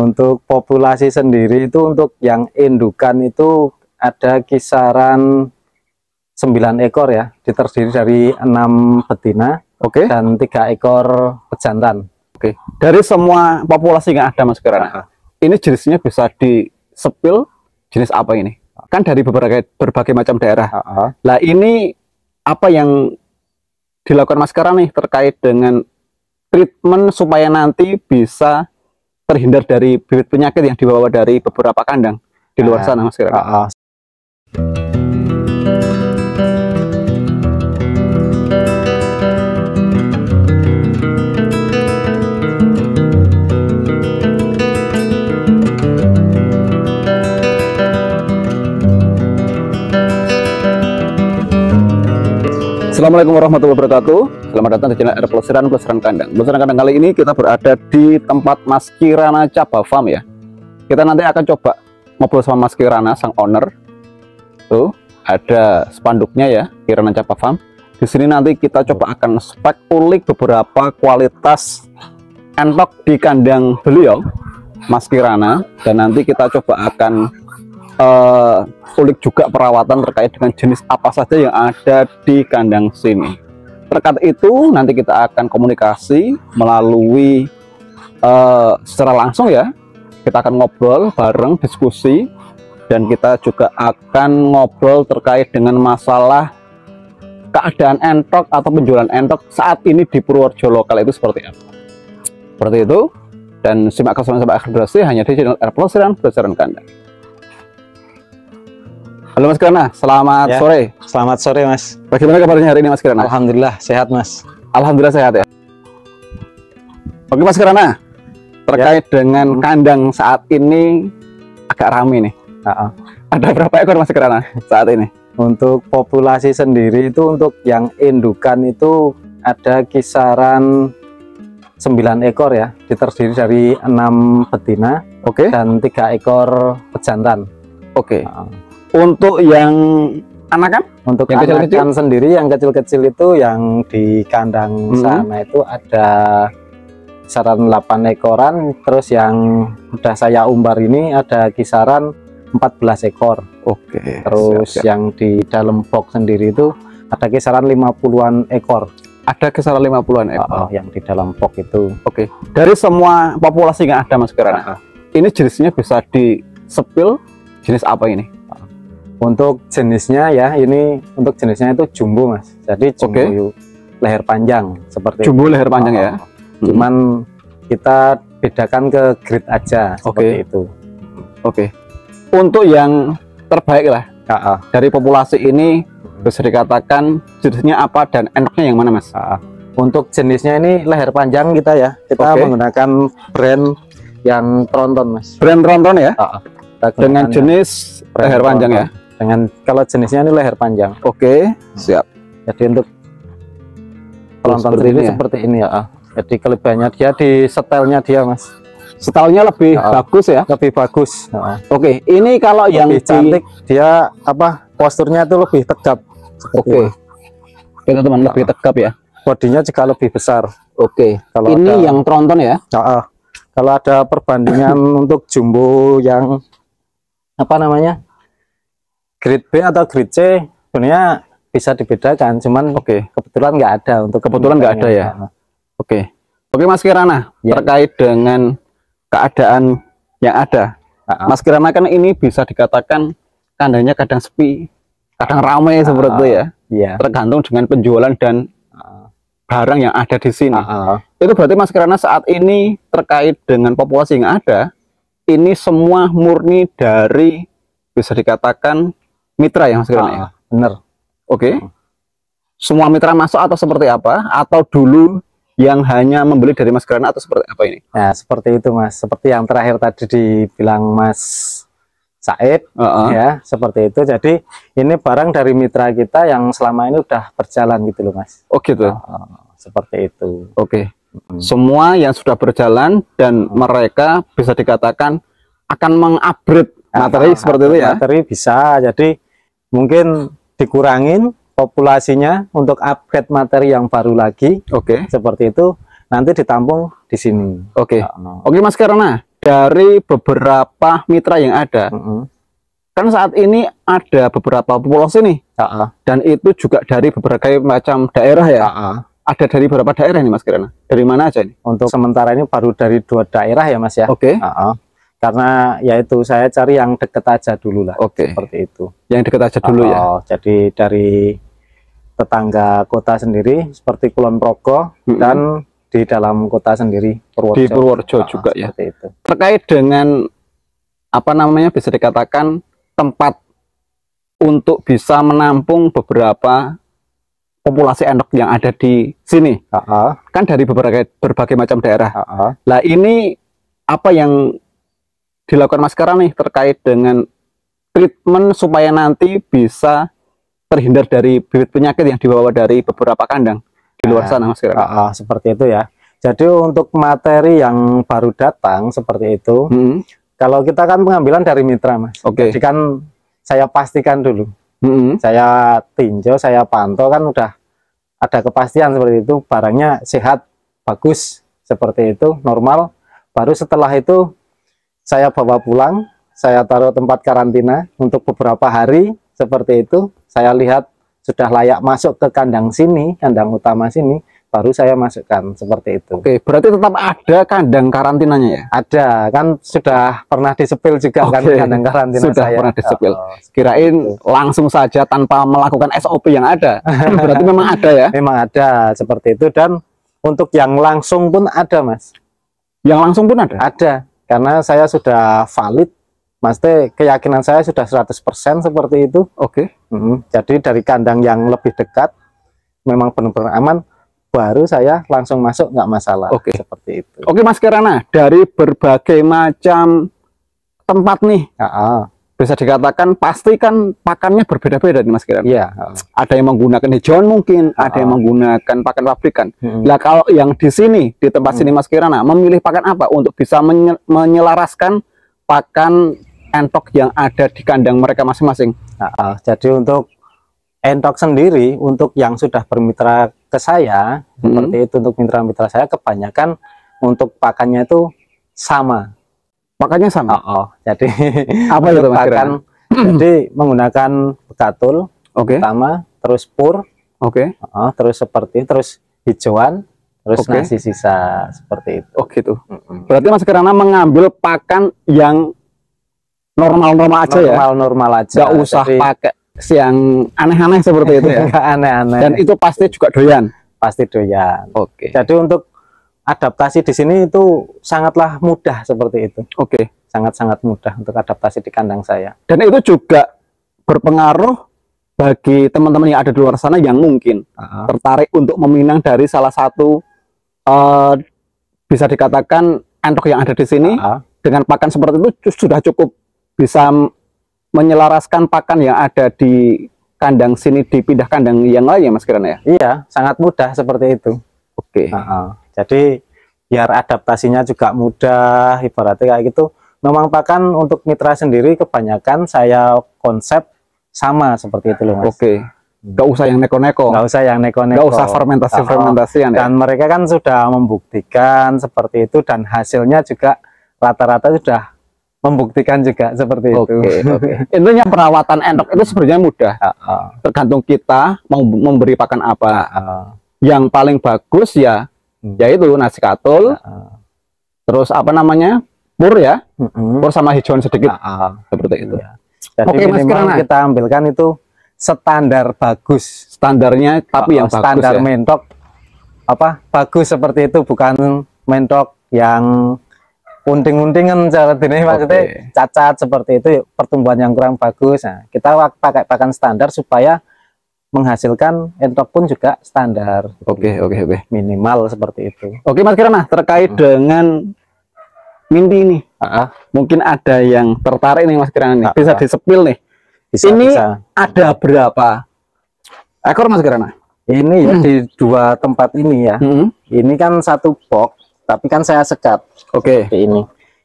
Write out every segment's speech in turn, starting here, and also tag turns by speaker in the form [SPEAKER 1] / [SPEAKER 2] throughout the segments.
[SPEAKER 1] Untuk populasi sendiri itu untuk yang indukan itu ada kisaran 9 ekor ya, terdiri dari 6 betina dan 3 ekor pejantan.
[SPEAKER 2] Dari semua populasi yang ada Mas Kirana, ini jenisnya bisa disepil jenis apa ini? Kan dari berbagai macam daerah. Lah ini apa yang dilakukan Mas Kirana nih terkait dengan treatment supaya nanti bisa terhindar dari bibit penyakit yang dibawa dari beberapa kandang di luar sana Mas Kirana? Assalamualaikum warahmatullahi wabarakatuh. Selamat datang di channel Pelesiran Kandang. Pelesiran kandang kali ini kita berada di tempat Mas Kirana Chaba Farm ya. Kita nanti akan coba ngobrol sama Mas Kirana, sang owner. Tuh, ada spanduknya ya, Kirana Chaba Farm. Di sini nanti kita coba akan spek ulik beberapa kualitas entok di kandang beliau, Mas Kirana, dan nanti kita coba akan ulik juga perawatan terkait dengan jenis apa saja yang ada di kandang sini. Terkait itu nanti kita akan komunikasi melalui secara langsung ya. Kita akan ngobrol bareng, diskusi, dan kita juga akan ngobrol terkait dengan masalah keadaan entok atau penjualan entok saat ini di Purworejo lokal itu seperti apa. Seperti itu, dan simak keseruan sampai akhir durasi hanya di channel Pelesiran Kandang. Halo Mas Kirana, selamat sore.
[SPEAKER 1] Selamat sore Mas.
[SPEAKER 2] Bagaimana kabarnya hari ini Mas Kirana?
[SPEAKER 1] Alhamdulillah sehat Mas.
[SPEAKER 2] Alhamdulillah sehat ya. Oke Mas Kirana, terkait dengan kandang saat ini agak rame nih. Ada berapa ekor Mas Kirana saat ini?
[SPEAKER 1] Untuk populasi sendiri itu untuk yang indukan itu ada kisaran 9 ekor ya, terdiri dari 6 betina dan 3 ekor pejantan.
[SPEAKER 2] Untuk yang anakan?
[SPEAKER 1] Untuk
[SPEAKER 2] yang
[SPEAKER 1] anakan sendiri yang kecil-kecil itu yang di kandang sana itu ada kisaran 8 ekoran. Terus yang udah saya umbar ini ada kisaran 14 ekor. Terus siap. Yang di dalam box sendiri itu ada kisaran 50-an ekor.
[SPEAKER 2] Ada kisaran 50-an ekor
[SPEAKER 1] yang di dalam box itu.
[SPEAKER 2] Dari semua populasi yang ada Mas Kirana, ini jenisnya bisa disepil jenis apa ini?
[SPEAKER 1] Untuk jenisnya ya, ini untuk jenisnya itu jumbo Mas. Jadi jumbo leher panjang seperti
[SPEAKER 2] jumbo leher panjang ya.
[SPEAKER 1] Cuman kita bedakan ke grade aja seperti itu.
[SPEAKER 2] Untuk yang terbaik lah dari populasi ini bisa dikatakan jenisnya apa dan enaknya yang mana Mas?
[SPEAKER 1] Untuk jenisnya ini leher panjang kita ya. Kita menggunakan brand yang Tronton Mas.
[SPEAKER 2] Brand Tronton ya. Dengan jenis leher panjang ya.
[SPEAKER 1] Kalau jenisnya ini leher panjang.
[SPEAKER 2] Siap.
[SPEAKER 1] Jadi untuk Tronton sendiri seperti ini ya. Jadi kelebihannya dia di setelnya dia Mas.
[SPEAKER 2] Setelnya lebih bagus ya.
[SPEAKER 1] Lebih bagus.
[SPEAKER 2] Ini kalau
[SPEAKER 1] lebih
[SPEAKER 2] yang
[SPEAKER 1] cantik dia posturnya itu lebih tegap.
[SPEAKER 2] Teman-teman lebih tegap ya.
[SPEAKER 1] Bodinya juga lebih besar.
[SPEAKER 2] Kalau ini yang Tronton ya.
[SPEAKER 1] Kalau ada perbandingan untuk jumbo yang apa namanya? Grade B atau grade C sebenarnya bisa dibedakan, cuman kebetulan nggak ada untuk
[SPEAKER 2] nggak ada ya. Oke Mas Kirana, terkait dengan keadaan yang ada, Mas Kirana kan ini bisa dikatakan kandangnya kadang sepi, kadang ramai seperti itu ya. Tergantung dengan penjualan dan barang yang ada di sini. Itu berarti Mas Kirana saat ini terkait dengan populasi yang ada, ini semua murni dari bisa dikatakan mitra yang Mas Kirana ya?
[SPEAKER 1] Bener.
[SPEAKER 2] Semua mitra masuk atau seperti apa? Atau dulu yang hanya membeli dari Mas Kirana atau seperti apa ini?
[SPEAKER 1] Nah seperti itu Mas, seperti yang terakhir tadi dibilang Mas Said ya, seperti itu. Jadi ini barang dari mitra kita yang selama ini udah berjalan gitu loh Mas. Seperti itu. Semua yang sudah berjalan dan mereka bisa dikatakan akan mengupgrade materi seperti itu ya. Materi bisa, jadi mungkin dikurangin populasinya untuk upgrade materi yang baru lagi. Seperti itu nanti ditampung di sini.
[SPEAKER 2] Mas Kirana, dari beberapa mitra yang ada, kan saat ini ada beberapa populasi nih, dan itu juga dari berbagai macam daerah ya. Ada dari beberapa daerah nih Mas Kirana? Dari mana aja nih?
[SPEAKER 1] Untuk sementara ini baru dari 2 daerah ya Mas ya.
[SPEAKER 2] Oke.
[SPEAKER 1] Karena yaitu saya cari yang deket aja dulu lah. Seperti itu.
[SPEAKER 2] Yang deket aja dulu ya.
[SPEAKER 1] Jadi dari tetangga kota sendiri seperti Kulon Progo dan di dalam kota sendiri Purworejo.
[SPEAKER 2] Di Purworejo juga ya.
[SPEAKER 1] Itu.
[SPEAKER 2] Terkait dengan apa namanya, bisa dikatakan tempat untuk bisa menampung beberapa populasi endok yang ada di sini, kan dari berbagai macam daerah. Lah ini apa yang dilakukan Mas Kirana nih terkait dengan treatment supaya nanti bisa terhindar dari bibit penyakit yang dibawa dari beberapa kandang di luar sana Mas Kirana?
[SPEAKER 1] Seperti itu ya. Jadi untuk materi yang baru datang seperti itu, kalau kita kan pengambilan dari mitra Mas. Jadi kan saya pastikan dulu, saya tinjau, saya pantau, kan udah ada kepastian seperti itu, barangnya sehat, bagus, seperti itu, normal. Baru setelah itu saya bawa pulang, saya taruh tempat karantina untuk beberapa hari, seperti itu. Saya lihat sudah layak masuk ke kandang sini, kandang utama sini, baru saya masukkan seperti itu.
[SPEAKER 2] Berarti tetap ada kandang karantinanya ya?
[SPEAKER 1] Ada, kan sudah pernah disepil juga kan kandang karantina
[SPEAKER 2] sudah
[SPEAKER 1] saya.
[SPEAKER 2] Pernah disepil. Kirain langsung saja tanpa melakukan SOP yang ada. Berarti memang ada ya?
[SPEAKER 1] Memang ada seperti itu, dan untuk yang langsung pun ada Mas.
[SPEAKER 2] Yang langsung pun ada?
[SPEAKER 1] Ada, karena saya sudah valid, Maksudnya keyakinan saya sudah 100% seperti itu. Jadi dari kandang yang lebih dekat, memang benar-benar aman, baru saya langsung masuk, nggak masalah. Seperti itu.
[SPEAKER 2] Mas Kirana, dari berbagai macam tempat nih, bisa dikatakan pasti kan pakannya berbeda-beda nih Mas Kirana. Ada yang menggunakan hijauan mungkin, ada yang menggunakan pakan pabrikan. Nah kalau yang di sini, di tempat sini Mas Kirana, memilih pakan apa untuk bisa menyelaraskan pakan entok yang ada di kandang mereka masing-masing?
[SPEAKER 1] Jadi untuk entok sendiri, untuk yang sudah bermitra ke saya, seperti itu, untuk mitra-mitra saya kebanyakan untuk pakannya itu sama.
[SPEAKER 2] Pakannya sama?
[SPEAKER 1] Jadi
[SPEAKER 2] apa itu Mas
[SPEAKER 1] pakan, jadi menggunakan bekatul pertama, terus pur, terus seperti terus hijauan, terus nasi sisa, seperti itu.
[SPEAKER 2] Gitu. Berarti Mas Kirana mengambil pakan yang normal-normal aja ya?
[SPEAKER 1] Normal aja.
[SPEAKER 2] Gak usah pakai yang aneh-aneh seperti itu ya?
[SPEAKER 1] Gak aneh-aneh.
[SPEAKER 2] Dan itu pasti juga doyan?
[SPEAKER 1] Pasti doyan. Jadi untuk adaptasi di sini itu sangatlah mudah seperti itu. Sangat-sangat mudah untuk adaptasi di kandang saya.
[SPEAKER 2] Dan itu juga berpengaruh bagi teman-teman yang ada di luar sana yang mungkin tertarik untuk meminang dari salah satu bisa dikatakan entok yang ada di sini. Dengan pakan seperti itu sudah cukup bisa menyelaraskan pakan yang ada di kandang sini dipindah kandang yang lain ya Mas Kirana ya?
[SPEAKER 1] Iya, sangat mudah seperti itu. Jadi biar adaptasinya juga mudah, ibaratnya kayak gitu. Memang pakan untuk mitra sendiri kebanyakan saya konsep sama seperti itu loh Mas.
[SPEAKER 2] Gak usah yang neko-neko.
[SPEAKER 1] Gak usah yang neko-neko.
[SPEAKER 2] Gak usah fermentasi-fermentasi ya.
[SPEAKER 1] Dan mereka kan sudah membuktikan seperti itu, dan hasilnya juga rata-rata sudah membuktikan juga seperti itu.
[SPEAKER 2] Intinya perawatan entok itu sebenarnya mudah. Tergantung kita mau memberi pakan apa. Yang paling bagus ya, yaitu nasi katul, terus apa namanya, pur ya, pur sama hijauan sedikit, seperti itu.
[SPEAKER 1] Jadi minimal kita ambilkan itu standar bagus,
[SPEAKER 2] standarnya, tapi yang bagus
[SPEAKER 1] standar
[SPEAKER 2] ya?
[SPEAKER 1] mentok apa bagus seperti itu, bukan mentok yang unting-untingan cara ini, maksudnya cacat seperti itu, pertumbuhan yang kurang bagus. Nah, kita pakai pakan standar supaya menghasilkan entok pun juga standar. Minimal seperti itu.
[SPEAKER 2] Mas Kirana, terkait dengan Minty ini, mungkin ada yang tertarik nih Mas Kirana nih, bisa disepil nih. Ini ada berapa ekor Mas Kirana?
[SPEAKER 1] Ini ya di 2 tempat ini ya. Ini kan 1 box, tapi kan saya sekat.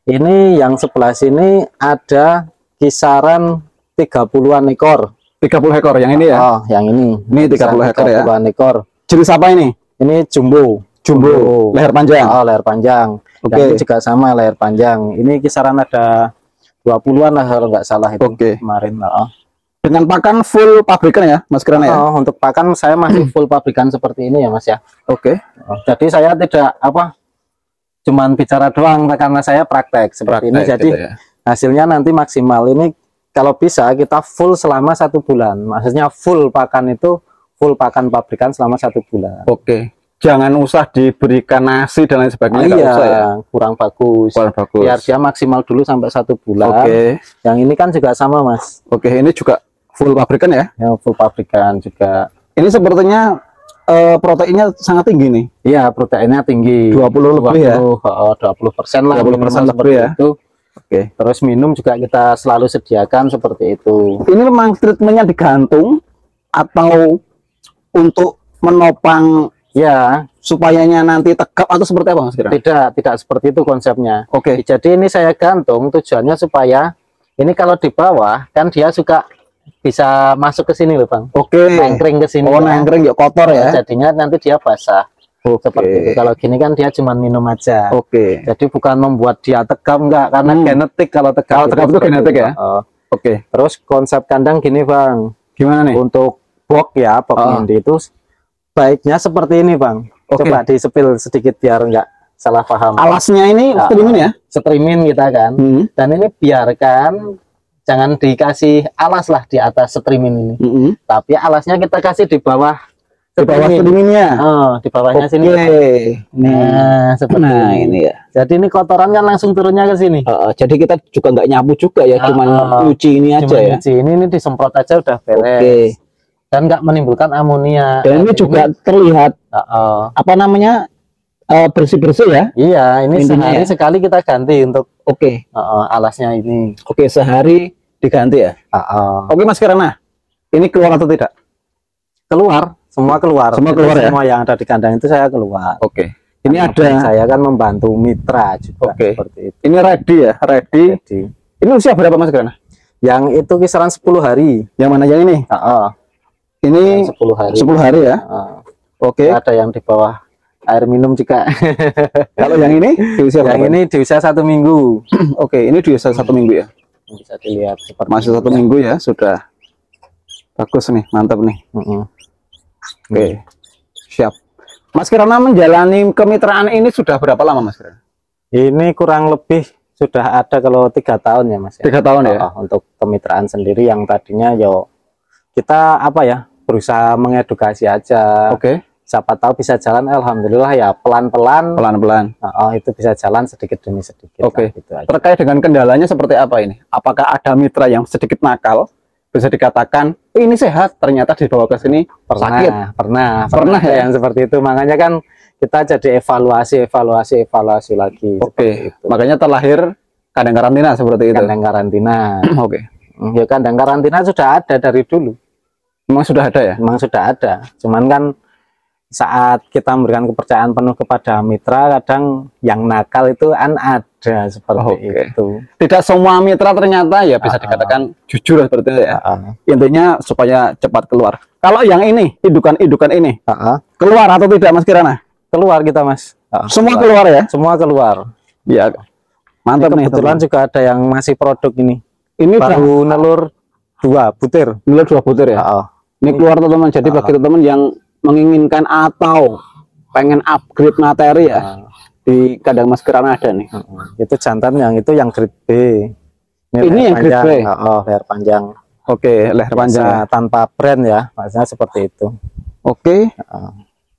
[SPEAKER 1] Ini yang sebelah sini ada kisaran 30-an ekor.
[SPEAKER 2] 30 ekor yang ini ya?
[SPEAKER 1] Yang ini.
[SPEAKER 2] Ini 30 ekor ya?
[SPEAKER 1] 30-an ekor.
[SPEAKER 2] Jenis apa ini?
[SPEAKER 1] Ini jumbo.
[SPEAKER 2] Leher panjang?
[SPEAKER 1] Leher panjang. Yang ini juga sama layar panjang. Ini kisaran ada 20-an lah kalau nggak salah itu kemarin.
[SPEAKER 2] Dengan pakan full pabrikan ya Mas Kirana ya?
[SPEAKER 1] Untuk pakan saya masih full pabrikan seperti ini ya Mas ya. Jadi saya tidak cuman bicara doang karena saya praktek seperti ini. Jadi gitu ya. Hasilnya nanti maksimal ini kalau bisa kita full selama 1 bulan. Maksudnya full pakan itu full pakan pabrikan selama 1 bulan.
[SPEAKER 2] Jangan usah diberikan nasi dan lain sebagainya.
[SPEAKER 1] Usah ya, kurang bagus. Biar dia maksimal dulu sampai 1 bulan. Yang ini kan juga sama Mas.
[SPEAKER 2] Ini juga full pabrikan ya?
[SPEAKER 1] Ya full pabrikan juga.
[SPEAKER 2] Ini sepertinya proteinnya sangat tinggi nih.
[SPEAKER 1] Iya, proteinnya tinggi.
[SPEAKER 2] 20 lebih ya?
[SPEAKER 1] 20% lah.
[SPEAKER 2] 20% lebih ya?
[SPEAKER 1] Itu. Terus minum juga kita selalu sediakan seperti itu.
[SPEAKER 2] Ini memang treatmentnya digantung atau untuk menopang ya supayanya nanti tegap atau seperti apa Mas Kira?
[SPEAKER 1] Tidak seperti itu konsepnya. Jadi ini saya gantung tujuannya supaya ini kalau di bawah kan dia suka bisa masuk ke sini loh Bang. Nangkring ke sini.
[SPEAKER 2] Nangkring ya kotor ya.
[SPEAKER 1] Jadinya nanti dia basah. Seperti itu. Kalau gini kan dia cuma minum aja. Jadi bukan membuat dia tegap enggak karena genetik kalau tegap
[SPEAKER 2] itu genetik ya.
[SPEAKER 1] Terus konsep kandang gini Bang.
[SPEAKER 2] Gimana nih?
[SPEAKER 1] Untuk box ya, box mandi itu baiknya seperti ini Bang. Coba disepil sedikit biar enggak salah paham.
[SPEAKER 2] Alasnya ini streamin ya?
[SPEAKER 1] Streamin kita kan. Dan ini biarkan jangan dikasih alas lah di atas streamin ini. Tapi alasnya kita kasih di bawah.
[SPEAKER 2] Di bawah streaminnya.
[SPEAKER 1] Di bawahnya sini.
[SPEAKER 2] Nah,
[SPEAKER 1] seperti ini ya. Jadi ini kotoran kan langsung turunnya ke sini.
[SPEAKER 2] Jadi kita juga nggak nyapu juga ya, cuma nyuci ini aja ya.
[SPEAKER 1] Nyuci ini disemprot aja udah beres. Dan nggak menimbulkan amonia.
[SPEAKER 2] Dan ini juga terlihat apa namanya bersih-bersih ya?
[SPEAKER 1] Iya, ini sehari sekali kita ganti untuk alasnya ini.
[SPEAKER 2] Sehari diganti ya? Mas Kirana, ini keluar atau tidak?
[SPEAKER 1] Keluar, semua keluar.
[SPEAKER 2] Semua keluar ya?
[SPEAKER 1] Semua yang ada di kandang itu saya keluar.
[SPEAKER 2] Ini ada.
[SPEAKER 1] Saya kan membantu mitra juga. Seperti itu.
[SPEAKER 2] Ini ready ya? Ready. Ini usia berapa Mas Kirana?
[SPEAKER 1] Yang itu kisaran 10 hari.
[SPEAKER 2] Yang mana yang ini? Ini 10 hari. 10 hari ya?
[SPEAKER 1] Ada yang di bawah air minum juga.
[SPEAKER 2] Kalau yang ini di usia berapa?
[SPEAKER 1] Yang ini di usia 1 minggu.
[SPEAKER 2] Ini di usia 1 minggu ya?
[SPEAKER 1] Bisa dilihat seperti
[SPEAKER 2] masih 1 minggu ya, sudah bagus nih, mantap nih. Siap. Mas Kirana menjalani kemitraan ini sudah berapa lama Mas Kirana?
[SPEAKER 1] Ini kurang lebih sudah ada kalau 3 tahun ya Mas.
[SPEAKER 2] 3 tahun ya?
[SPEAKER 1] Untuk kemitraan sendiri yang tadinya kita berusaha mengedukasi aja. Siapa tahu bisa jalan, alhamdulillah ya pelan-pelan. Itu bisa jalan sedikit demi sedikit.
[SPEAKER 2] Gitu aja. Terkait dengan kendalanya seperti apa ini? Apakah ada mitra yang sedikit nakal? Bisa dikatakan ini sehat, ternyata dibawa ke sini sakit.
[SPEAKER 1] Pernah ya yang seperti itu. Makanya kan kita jadi evaluasi lagi.
[SPEAKER 2] Makanya terlahir kandang karantina seperti itu.
[SPEAKER 1] Kandang karantina. Ya kandang karantina sudah ada dari dulu.
[SPEAKER 2] Memang sudah ada ya?
[SPEAKER 1] Memang sudah ada. Cuman kan saat kita memberikan kepercayaan penuh kepada mitra, kadang yang nakal itu ada seperti itu.
[SPEAKER 2] Tidak semua mitra ternyata ya bisa dikatakan jujur seperti itu ya. Intinya supaya cepat keluar. Kalau yang ini, indukan ini, keluar atau tidak Mas Kirana?
[SPEAKER 1] Keluar kita Mas.
[SPEAKER 2] Semua keluar ya?
[SPEAKER 1] Semua keluar.
[SPEAKER 2] Ya, mantap nih.
[SPEAKER 1] Kebetulan juga ada yang masih produk ini. Ini baru nelur 2 butir.
[SPEAKER 2] Nelur 2 butir ya? Ini keluar teman-teman. Jadi bagi teman-teman yang menginginkan atau pengen upgrade materi ya, di kandang Mas Kirana ada nih.
[SPEAKER 1] Itu jantan yang itu yang grade B.
[SPEAKER 2] Ini yang grade B.
[SPEAKER 1] Leher panjang.
[SPEAKER 2] Leher panjang
[SPEAKER 1] tanpa brand ya, maksudnya seperti itu.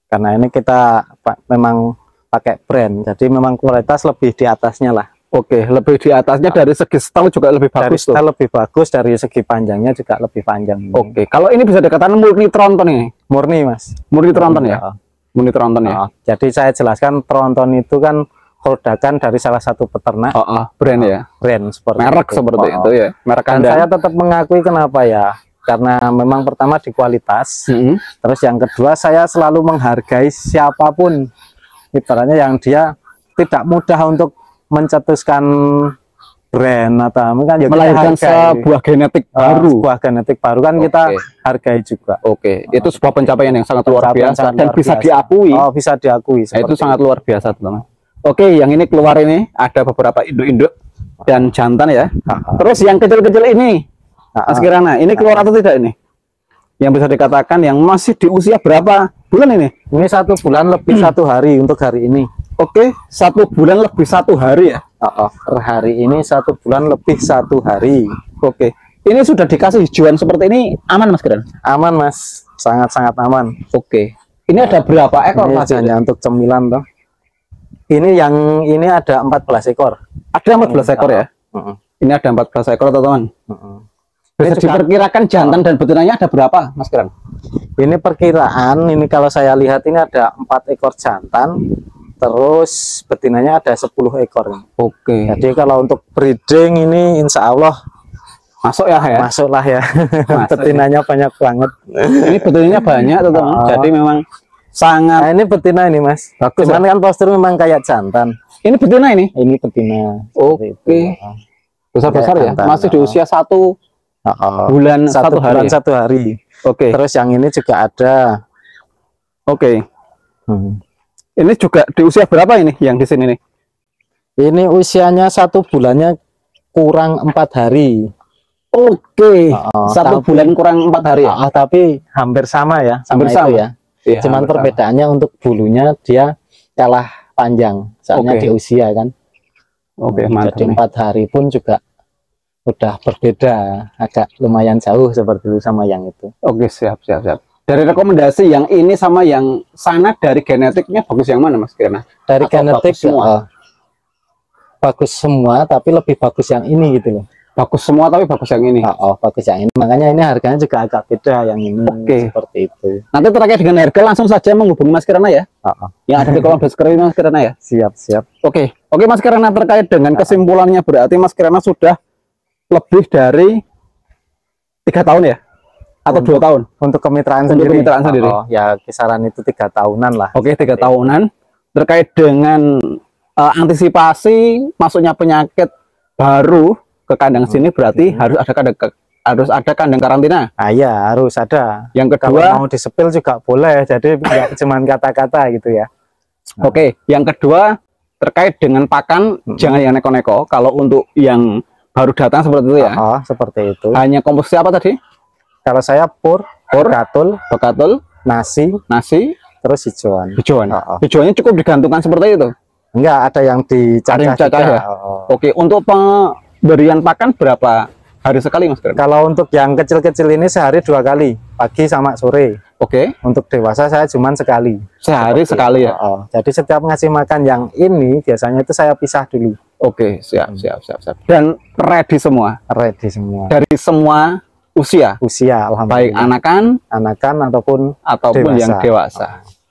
[SPEAKER 1] Karena ini kita memang pakai brand, jadi memang kualitas lebih di atasnya lah.
[SPEAKER 2] Lebih di atasnya dari segi style juga lebih bagus.
[SPEAKER 1] Dari style lebih bagus, dari segi panjangnya juga lebih panjang.
[SPEAKER 2] Kalau ini bisa dikatakan murni tronton ini.
[SPEAKER 1] Murni Mas.
[SPEAKER 2] Murni tronton ya. Murni tronton ya.
[SPEAKER 1] Jadi saya jelaskan tronton itu kan produkan dari salah satu peternak.
[SPEAKER 2] Brand ya.
[SPEAKER 1] Brand seperti
[SPEAKER 2] merek itu. Seperti itu ya. Merek
[SPEAKER 1] kandang. Saya tetap mengakui kenapa ya? Karena memang pertama di kualitas. Terus yang kedua saya selalu menghargai siapapun. Ibaratnya yang dia tidak mudah untuk mencetuskan brand atau kan ya
[SPEAKER 2] melahirkan sebuah genetik baru.
[SPEAKER 1] Sebuah genetik baru kan kita hargai juga.
[SPEAKER 2] Itu sebuah pencapaian yang sangat luar biasa dan bisa diakui.
[SPEAKER 1] Bisa diakui.
[SPEAKER 2] Itu sangat luar biasa teman. Oke, yang ini keluar ini ada beberapa induk-induk dan jantan ya. Terus yang kecil-kecil ini, Mas Kirana, ini keluar atau tidak ini? Yang bisa dikatakan yang masih di usia berapa bulan ini?
[SPEAKER 1] Ini 1 bulan lebih 1 hari untuk hari ini.
[SPEAKER 2] Oke, 1 bulan lebih 1 hari ya.
[SPEAKER 1] Per hari ini 1 bulan lebih 1 hari.
[SPEAKER 2] Oke, ini sudah dikasih hijauan seperti ini aman Mas Kiran?
[SPEAKER 1] Aman Mas, sangat-sangat aman.
[SPEAKER 2] Oke, ini ada berapa ekor?
[SPEAKER 1] Ini hanya untuk cemilan toh. Ini yang ini ada 14 ekor.
[SPEAKER 2] Ada 14 ekor ya? Ini ada 14 ekor teman-teman. Bisa diperkirakan jantan dan betinanya ada berapa Mas Kiran?
[SPEAKER 1] Ini perkiraan, ini kalau saya lihat ini ada 4 ekor jantan, terus betinanya ada 10 ekor.
[SPEAKER 2] Oke.
[SPEAKER 1] Jadi kalau untuk breeding ini insya Allah
[SPEAKER 2] masuk ya?
[SPEAKER 1] Masuklah ya. Betinanya banyak banget.
[SPEAKER 2] Ini betinanya banyak teman-teman. Jadi memang sangat.
[SPEAKER 1] Nah, ini betina ini Mas. Bagus. Cuman kan postur memang kayak jantan.
[SPEAKER 2] Ini betina ini?
[SPEAKER 1] Ini betina.
[SPEAKER 2] Oke. Besar-besar ya? Masih di usia 1 bulan 1 hari.
[SPEAKER 1] 1 hari.
[SPEAKER 2] Oke.
[SPEAKER 1] Terus yang ini juga ada.
[SPEAKER 2] Oke. Ini juga di usia berapa ini yang di sini nih?
[SPEAKER 1] Ini usianya 1 bulannya kurang 4 hari.
[SPEAKER 2] Oke. 1 bulan kurang 4 hari ya?
[SPEAKER 1] Tapi hampir sama ya.
[SPEAKER 2] Hampir sama
[SPEAKER 1] ya. Iya, cuman perbedaannya untuk bulunya dia kalah panjang. Soalnya di usia kan.
[SPEAKER 2] Oke,
[SPEAKER 1] jadi 4 hari pun juga udah berbeda, agak lumayan jauh seperti itu sama yang itu.
[SPEAKER 2] Oke, siap. Dari rekomendasi yang ini sama yang sana, dari genetiknya bagus yang mana Mas Kirana?
[SPEAKER 1] Dari genetik semua bagus semua, tapi lebih bagus yang ini gitu loh.
[SPEAKER 2] Bagus semua tapi bagus yang ini.
[SPEAKER 1] Bagus yang ini. Makanya ini harganya juga agak beda yang ini. Seperti itu.
[SPEAKER 2] Nanti terkait dengan harga langsung saja menghubungi Mas Kirana ya. Yang ada di kolom deskripsi Mas Kirana ya.
[SPEAKER 1] Siap.
[SPEAKER 2] Oke Mas Kirana, terkait dengan kesimpulannya berarti Mas Kirana sudah lebih dari 3 tahun ya? Atau 2 tahun?
[SPEAKER 1] Untuk kemitraan sendiri. Ya kisaran itu 3 tahunan lah.
[SPEAKER 2] Oke, 3 tahunan. Terkait dengan antisipasi masuknya penyakit baru ke kandang sini berarti harus ada kandang karantina.
[SPEAKER 1] Iya, harus ada.
[SPEAKER 2] Yang kedua,
[SPEAKER 1] kalau mau disepil juga boleh, jadi nggak cuma kata-kata gitu ya.
[SPEAKER 2] Oke, yang kedua terkait dengan pakan, jangan yang neko-neko. Kalau untuk yang baru datang seperti itu ya.
[SPEAKER 1] Seperti itu.
[SPEAKER 2] Hanya komposisi apa tadi?
[SPEAKER 1] Kalau saya pur, bekatul, nasi, terus hijauan.
[SPEAKER 2] Hijauannya cukup digantungkan seperti itu?
[SPEAKER 1] Enggak, ada yang dicacah ya.
[SPEAKER 2] Oke, untuk pemberian pakan berapa hari sekali Mas Kiran?
[SPEAKER 1] Kalau untuk yang kecil-kecil ini sehari 2 kali, pagi sama sore.
[SPEAKER 2] Oke.
[SPEAKER 1] Untuk dewasa saya cuma sekali.
[SPEAKER 2] Sehari sekali ya?
[SPEAKER 1] Jadi setiap ngasih makan yang ini biasanya itu saya pisah dulu.
[SPEAKER 2] Oke, siap. Dan ready semua?
[SPEAKER 1] Ready semua.
[SPEAKER 2] Dari semua usia?
[SPEAKER 1] Usia, alhamdulillah.
[SPEAKER 2] Baik anakan ataupun
[SPEAKER 1] dewasa.
[SPEAKER 2] Yang dewasa.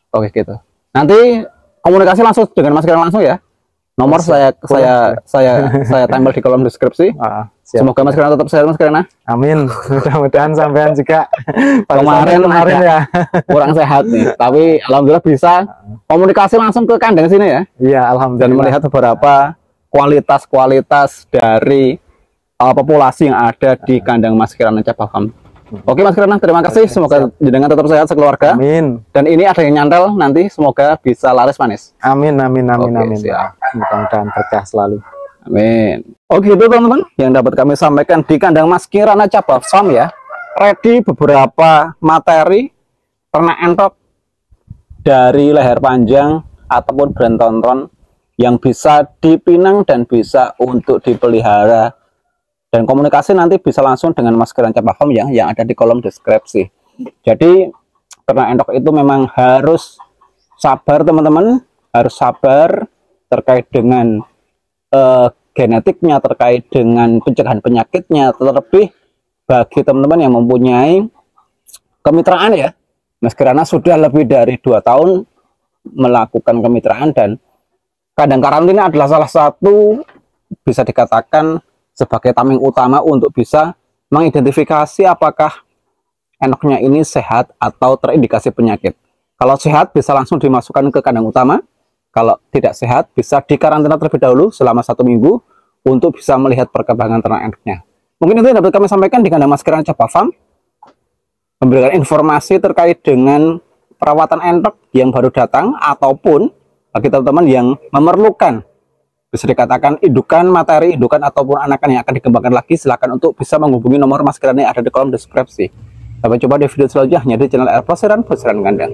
[SPEAKER 2] Oke gitu. Nanti komunikasi langsung dengan Mas Kiran langsung ya? Nomor saya tempel di kolom deskripsi. Semoga Mas Kirana tetap sehat Mas Kirana.
[SPEAKER 1] Amin. Mudah-mudahan sampean juga
[SPEAKER 2] kemarin ya kurang sehat nih. Tapi alhamdulillah bisa komunikasi langsung ke kandang sini ya.
[SPEAKER 1] Iya, alhamdulillah.
[SPEAKER 2] Dan melihat beberapa kualitas dari populasi yang ada di kandang Mas Kirana Cabah Farm. Oke Mas Kirana, terima kasih. Semoga jenengan tetap sehat sekeluarga.
[SPEAKER 1] Amin.
[SPEAKER 2] Dan ini ada yang nyantel nanti, semoga bisa laris manis.
[SPEAKER 1] Amin. Mudah-mudahan berkah selalu.
[SPEAKER 2] Amin. Oke itu teman-teman yang dapat kami sampaikan di kandang Mas Kirana Cabah Farm ya. Ready beberapa materi ternak entok dari leher panjang ataupun beronton yang bisa dipinang dan bisa untuk dipelihara. Dan komunikasi nanti bisa langsung dengan Mas Kirana Cabah Farm ya, yang ada di kolom deskripsi. Jadi ternak entok itu memang harus sabar teman-teman, harus sabar terkait dengan genetiknya, terkait dengan pencegahan penyakitnya. Terlebih bagi teman-teman yang mempunyai kemitraan ya, Mas Kirana sudah lebih dari 2 tahun melakukan kemitraan, dan kandang karantina adalah salah satu bisa dikatakan sebagai tameng utama untuk bisa mengidentifikasi apakah enoknya ini sehat atau terindikasi penyakit. Kalau sehat bisa langsung dimasukkan ke kandang utama. Kalau tidak sehat bisa dikarantina terlebih dahulu selama 1 minggu untuk bisa melihat perkembangan ternak enoknya. Mungkin itu yang dapat kami sampaikan di kandang Mas Kirana Cabah Farm, memberikan informasi terkait dengan perawatan entok yang baru datang ataupun Bagi teman-teman yang memerlukan, bisa dikatakan indukan, materi indukan ataupun anakan yang akan dikembangkan lagi, silakan untuk bisa menghubungi nomor Mas Kirana yang ada di kolom deskripsi. Sampai jumpa di video selanjutnya hanya di channel Plesiran Kandang.